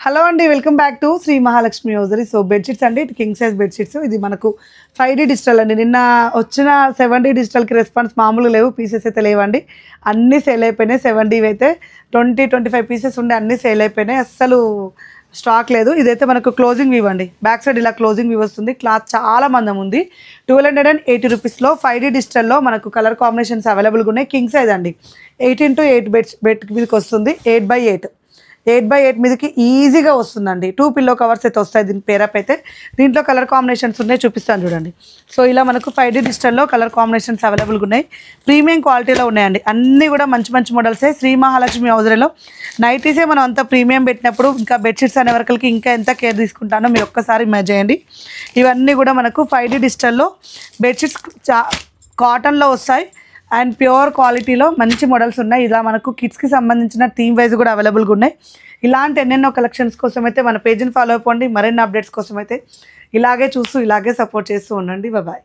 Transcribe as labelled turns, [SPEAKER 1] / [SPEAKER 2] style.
[SPEAKER 1] Hello అండి, welcome back to Sri Mahalakshmi hosiery. So bedsheets అండి, king size bedsheets. ఇది మనకు 5D డిజిటల్ అండి. నిన్న వచ్చిన 7D డిజిటల్కి రెస్పాన్స్ మామూలు లేవు, పీసెస్ అయితే లేవండి. అన్నీ సేల్ అయిపోయినాయి. 7D అయితే 20-25 పీసెస్ ఉండే అన్నీ సేల్ అయిపోయినాయి, అస్సలు స్టాక్ లేదు. ఇదైతే మనకు క్లోజింగ్ వ్యూ అండి, బ్యాక్ సైడ్ ఇలా క్లోజింగ్ వ్యూ వస్తుంది. క్లాత్ చాలా మందం ఉంది. 1280 రూపీస్లో 5D డిజిటల్లో మనకు కలర్ కాంబినేషన్స్ అవైలబుల్గా ఉన్నాయి. కింగ్ సైజ్ అండి, 18x8 బెడ్ మీదకి వస్తుంది. 8x8 మీదకి ఈజీగా వస్తుందండి. 2 పిల్లో కవర్స్ అయితే వస్తాయి. దీని పేరప్ అయితే దీంట్లో కలర్ కాంబినేషన్స్ ఉన్నాయి, చూపిస్తాను చూడండి. సో ఇలా మనకు 5D డిజిటల్లో కలర్ కాంబినేషన్స్ అవైలబుల్గా ఉన్నాయి. ప్రీమియం క్వాలిటీలో ఉన్నాయండి. అన్నీ కూడా మంచి మంచి మోడల్సే. శ్రీ మహాలక్ష్మి హౌజరీలో నైటీసే మనం అంత ప్రీమియం పెట్టినప్పుడు ఇంకా బెడ్షీట్స్ అనే వరకలకి ఇంకా ఎంత కేర్ తీసుకుంటానో మీరు ఒక్కసారి ఇమాజిన్ చేయండి. ఇవన్నీ కూడా మనకు 5D డిజిటల్లో బెడ్షీట్స్ కాటన్లో వస్తాయి అండ్ ప్యూర్ క్వాలిటీలో మంచి మోడల్స్ ఉన్నాయి. ఇలా మనకు కిడ్స్కి సంబంధించిన థీమ్ వైజ్ కూడా అవైలబుల్గా ఉన్నాయి. ఇలాంటి ఎన్నెన్నో కలెక్షన్స్ కోసం అయితే మన పేజ్ని ఫాలో అయిపోండి. మరిన్ని అప్డేట్స్ కోసం అయితే ఇలాగే చూస్తూ ఇలాగే సపోర్ట్ చేస్తూ ఉండండి. బాయ్.